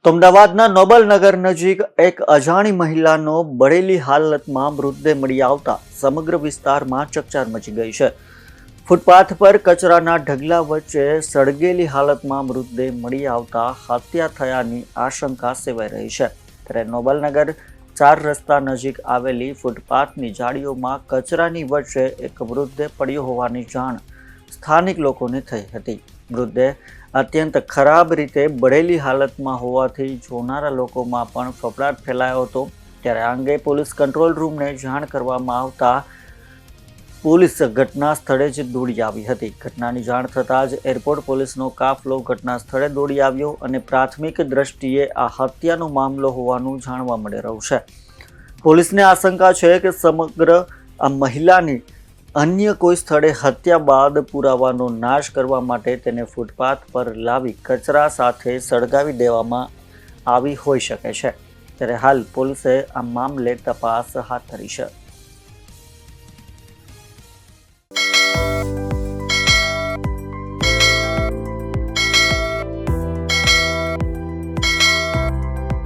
તો અમદાવાદના નોબલનગર નજીક એક અજાણી મહિલાનો બળેલી હાલતમાં મૃતદેહ મળી આવતા સમગ્ર વિસ્તારમાં ચકચાર મચી ગઈ છે. ફૂટપાથ પર કચરાના ઢગલા વચ્ચે સળગેલી હાલતમાં મૃતદેહ મળી આવતા હત્યા થયાની આશંકા સેવાઈ રહી છે. ત્યારે નોબલનગર 4 રસ્તા નજીક આવેલી ફૂટપાથની જાળીઓમાં કચરાની વચ્ચે એક મૃતદેહ પડ્યો હોવાની જાણ સ્થાનિક લોકોને થઈ હતી. મૃતદેહ અત્યંત ખરાબ રીતે બળેલી હાલતમાં હોવાથી જોનારા લોકોમાં પણ ફફડાટ ફેલાયો હતો. ત્યારે આ અંગે પોલીસ કંટ્રોલ રૂમને જાણ કરવામાં આવતા પોલીસ ઘટના સ્થળે જ દોડી આવી હતી. ઘટનાની જાણ થતાં જ એરપોર્ટ પોલીસનો કાફલો ઘટના સ્થળે દોડી આવ્યો અને પ્રાથમિક દ્રષ્ટિએ આ હત્યાનો મામલો હોવાનું જાણવા મળી રહ્યું છે. પોલીસને આશંકા છે કે સમગ્ર આ મહિલાની અન્ય કોઈ સ્થળે હત્યા બાદ પુરાવાનો નાશ કરવા માટે તેને ફૂટપાથ પર લાવી કચરા સાથે સળગાવી દેવામાં આવી હોઈ શકે છે. ત્યારે હાલ પોલીસે આ મામલે તપાસ હાથ ધરી છે.